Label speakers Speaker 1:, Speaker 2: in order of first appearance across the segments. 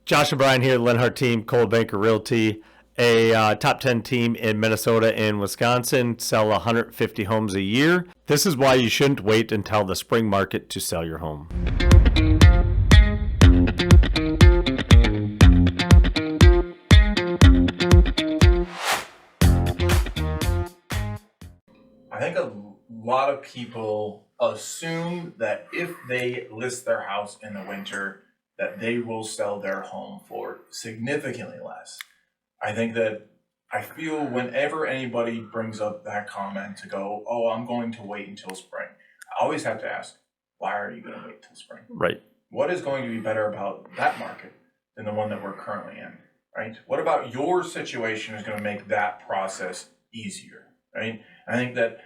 Speaker 1: Josh and Brian here, Lenhart Team, Cold Banker Realty, a top 10 team in Minnesota and Wisconsin, sell 150 homes a year. This is why you shouldn't wait until the spring market to sell your home.
Speaker 2: I think a lot of people assume that if they list their house in the winter, that they will sell their home for significantly less. I feel whenever anybody brings up that comment to go, oh, I'm going to wait until spring, I always have to ask, why are you going to wait till spring?
Speaker 1: Right.
Speaker 2: What is going to be better about that market than the one that we're currently in, right? What about your situation is going to make that process easier, right? I think that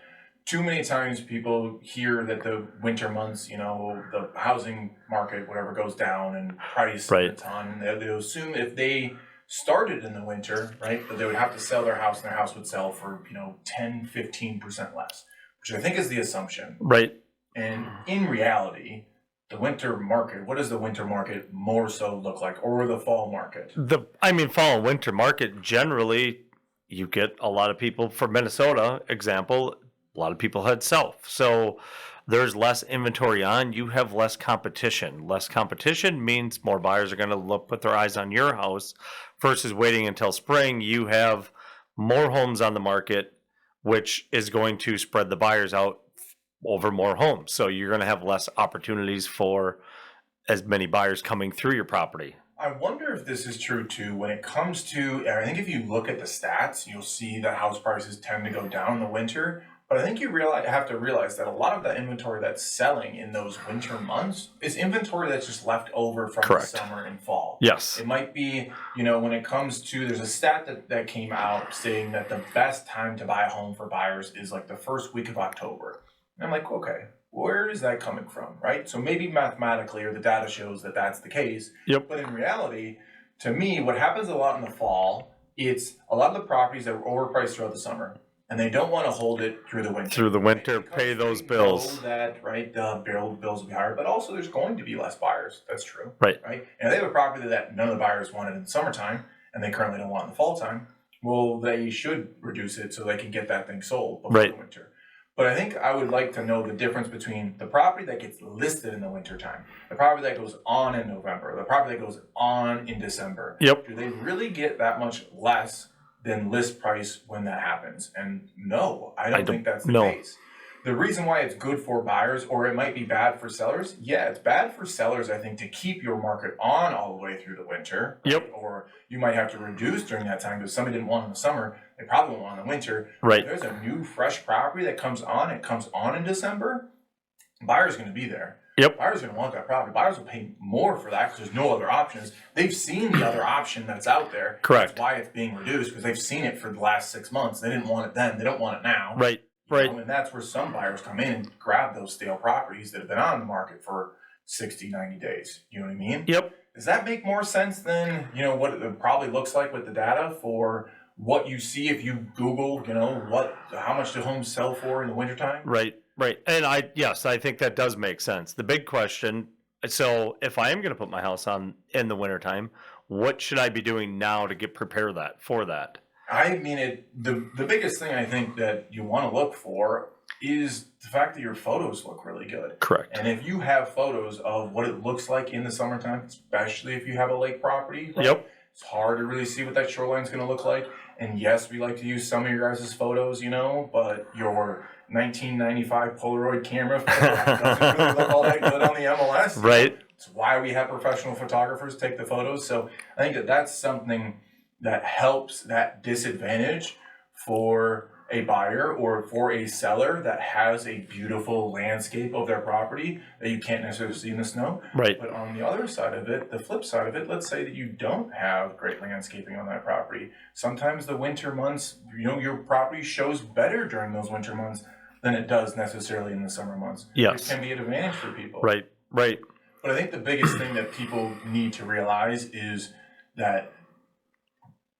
Speaker 2: too many times people hear that the winter months, the housing market, whatever, goes down and price
Speaker 1: Right.
Speaker 2: a ton. They assume if they started in the winter, right, that they would have to sell their house and their house would sell for, 10, 15% less, which I think is the assumption.
Speaker 1: Right.
Speaker 2: And in reality, the winter market, what does the winter market more so look like, or the fall market?
Speaker 1: Fall and winter market, generally, you get a lot of people, for Minnesota example, a lot of people head south. So there's less inventory on, you have less competition. Less competition means more buyers are going to put their eyes on your house versus waiting until spring. You have more homes on the market, which is going to spread the buyers out over more homes. So you're going to have less opportunities for as many buyers coming through your property.
Speaker 2: I wonder if this is true too when it comes to, I think if you look at the stats, you'll see that house prices tend to go down in the winter. But I think you have to realize that a lot of the inventory that's selling in those winter months is inventory that's just left over from
Speaker 1: Correct.
Speaker 2: the summer and fall.
Speaker 1: Yes.
Speaker 2: It might be, when it comes to, there's a stat that came out saying that the best time to buy a home for buyers is like the first week of October. And I'm like, okay, where is that coming from, right? So maybe mathematically or the data shows that that's the case.
Speaker 1: Yep.
Speaker 2: But in reality, to me, what happens a lot in the fall, it's a lot of the properties that were overpriced throughout the summer. And they don't want to hold it through the winter.
Speaker 1: Through the winter,
Speaker 2: right?
Speaker 1: pay those
Speaker 2: Know
Speaker 1: bills.
Speaker 2: that, right, the bills will be higher, but also there's going to be less buyers. That's true.
Speaker 1: Right.
Speaker 2: And if they have a property that none of the buyers wanted in the summertime, and they currently don't want in the fall time, well, they should reduce it so they can get that thing sold before the winter. But I think I would like to know the difference between the property that gets listed in the wintertime, the property that goes on in November, the property that goes on in December.
Speaker 1: Yep.
Speaker 2: Do they really get that much less than list price when that happens? And no, I don't think that's the case. The reason why it's good for buyers, or it might be bad for sellers, it's bad for sellers, I think, to keep your market on all the way through the winter.
Speaker 1: Yep.
Speaker 2: Right? Or you might have to reduce during that time because somebody didn't want it in the summer, they probably won't want it in the winter.
Speaker 1: Right.
Speaker 2: If there's a new, fresh property that comes on, it comes on in December, buyer's going to be there.
Speaker 1: Yep.
Speaker 2: Buyers are going to want that property. Buyers will pay more for that because there's no other options. They've seen the other option that's out there.
Speaker 1: Correct.
Speaker 2: That's why it's being reduced, because they've seen it for the last 6 months. They didn't want it then. They don't want it now.
Speaker 1: Right. Right.
Speaker 2: And that's where some buyers come in and grab those stale properties that have been on the market for 60, 90 days. You know what I mean?
Speaker 1: Yep.
Speaker 2: Does that make more sense than, what it probably looks like with the data for what you see if you Google, how much do homes sell for in the wintertime?
Speaker 1: Right. Right. And I think that does make sense. The big question, so if I am going to put my house on in the wintertime, what should I be doing now to prepare for that?
Speaker 2: I mean, the biggest thing I think that you want to look for is the fact that your photos look really good.
Speaker 1: Correct.
Speaker 2: And if you have photos of what it looks like in the summertime, especially if you have a lake property, right?
Speaker 1: Yep.
Speaker 2: It's hard to really see what that shoreline is going to look like. And yes, we like to use some of your guys' photos, but your 1995 Polaroid camera doesn't really look all that good on the MLS.
Speaker 1: Right.
Speaker 2: It's why we have professional photographers take the photos. So I think that's something that helps that disadvantage for a buyer or for a seller that has a beautiful landscape of their property that you can't necessarily see in the snow.
Speaker 1: Right.
Speaker 2: But on the other side of it, the flip side of it, let's say that you don't have great landscaping on that property. Sometimes the winter months, your property shows better during those winter months than it does necessarily in the summer months.
Speaker 1: Yes.
Speaker 2: It can be an advantage for people.
Speaker 1: Right. Right.
Speaker 2: But I think the biggest thing that people need to realize is that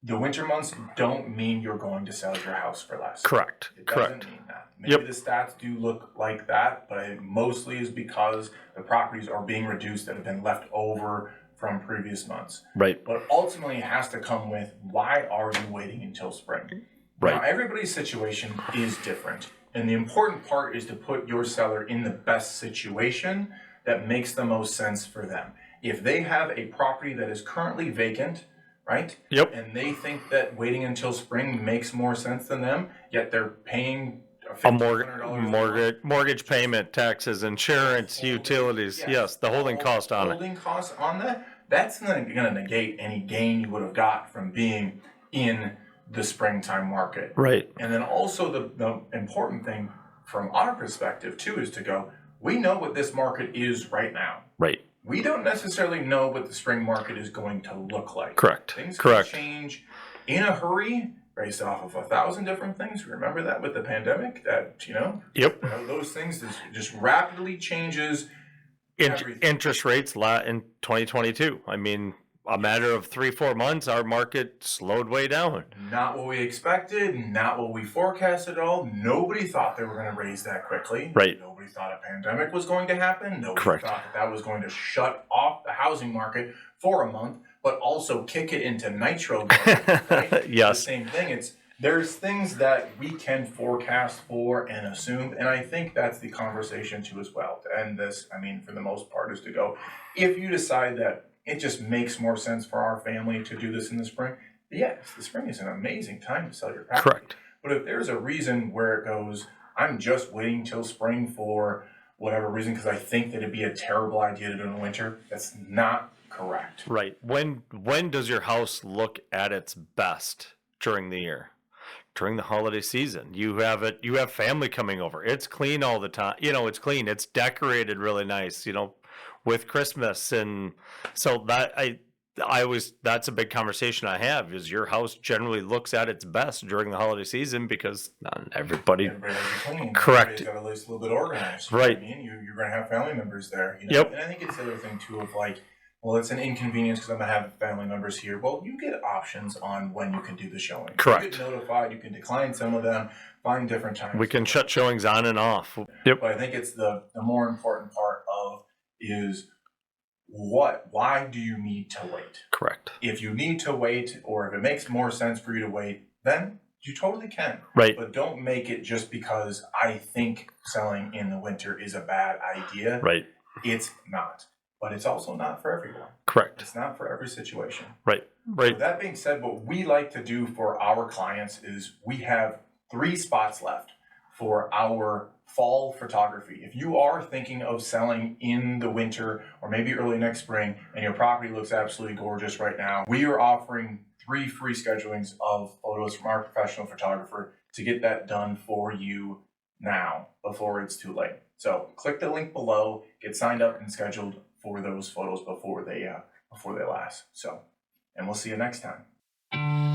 Speaker 2: the winter months don't mean you're going to sell your house for less.
Speaker 1: Correct.
Speaker 2: It doesn't mean that. Maybe the stats do look like that, but it mostly is because the properties are being reduced that have been left over from previous months.
Speaker 1: Right.
Speaker 2: But ultimately, it has to come with, why are you waiting until spring? Now,
Speaker 1: Right.
Speaker 2: everybody's situation is different. And the important part is to put your seller in the best situation that makes the most sense for them. If they have a property that is currently vacant, right?
Speaker 1: Yep.
Speaker 2: And they think that waiting until spring makes more sense than them, yet they're paying
Speaker 1: A
Speaker 2: $1,500
Speaker 1: mortgage payment, taxes, insurance,
Speaker 2: holding,
Speaker 1: utilities. Yes, the holding cost on it.
Speaker 2: holding costs on that, that's not going to negate any gain you would have got from being in the springtime market.
Speaker 1: Right.
Speaker 2: And then also the important thing from our perspective too is to go, we know what this market is right now.
Speaker 1: Right.
Speaker 2: We don't necessarily know what the spring market is going to look like.
Speaker 1: Correct.
Speaker 2: Things
Speaker 1: Correct.
Speaker 2: can change in a hurry based off of 1,000 different things. Remember that with the pandemic, that,
Speaker 1: Yep.
Speaker 2: those things just rapidly changes everything.
Speaker 1: Interest rates in 2022. I mean, a matter of 3-4 months, our market slowed way down.
Speaker 2: Not what we expected, not what we forecasted at all. Nobody thought they were going to raise that quickly.
Speaker 1: Right.
Speaker 2: Nobody thought a pandemic was going to happen. Nobody
Speaker 1: Correct.
Speaker 2: thought that was going to shut off the housing market for a month, but also kick it into nitro mode. Right?
Speaker 1: Yes.
Speaker 2: The same thing. There's things that we can forecast for and assume, and I think that's the conversation too as well. To end this, I mean, for the most part, is to go, if you decide that it just makes more sense for our family to do this in the spring, yes, the spring is an amazing time to sell your property.
Speaker 1: Correct.
Speaker 2: But if there's a reason where it goes, I'm just waiting till spring for whatever reason because I think that it'd be a terrible idea to do in the winter, that's not correct.
Speaker 1: Right. When does your house look at its best during the year? During the holiday season. You have family coming over. It's clean all the time. It's clean. It's decorated really nice, with Christmas. And so that's a big conversation I have, is your house generally looks at its best during the holiday season because not everybody.
Speaker 2: Everybody has to clean.
Speaker 1: Correct.
Speaker 2: Everybody's got at least a little bit organized.
Speaker 1: Right.
Speaker 2: I mean, you're going to have family members there.
Speaker 1: Yep.
Speaker 2: And I think it's the other thing too of like, well, it's an inconvenience because I'm going to have family members here. Well, you get options on when you can do the showing.
Speaker 1: Correct.
Speaker 2: You get notified. You can decline some of them. Find different times.
Speaker 1: We can shut showings on and off. Yep.
Speaker 2: But I think it's the more important part of is why do you need to wait?
Speaker 1: Correct.
Speaker 2: If you need to wait, or if it makes more sense for you to wait, then you totally can.
Speaker 1: Right.
Speaker 2: But don't make it just because I think selling in the winter is a bad idea.
Speaker 1: Right.
Speaker 2: It's not. But it's also not for everyone.
Speaker 1: Correct.
Speaker 2: It's not for every situation.
Speaker 1: Right. Right.
Speaker 2: With that being said, what we like to do for our clients is we have 3 spots left for our fall photography. If you are thinking of selling in the winter or maybe early next spring and your property looks absolutely gorgeous right now, we are offering 3 free schedulings of photos from our professional photographer to get that done for you now before it's too late. So click the link below, get signed up and scheduled for those photos before they last. So, and we'll see you next time.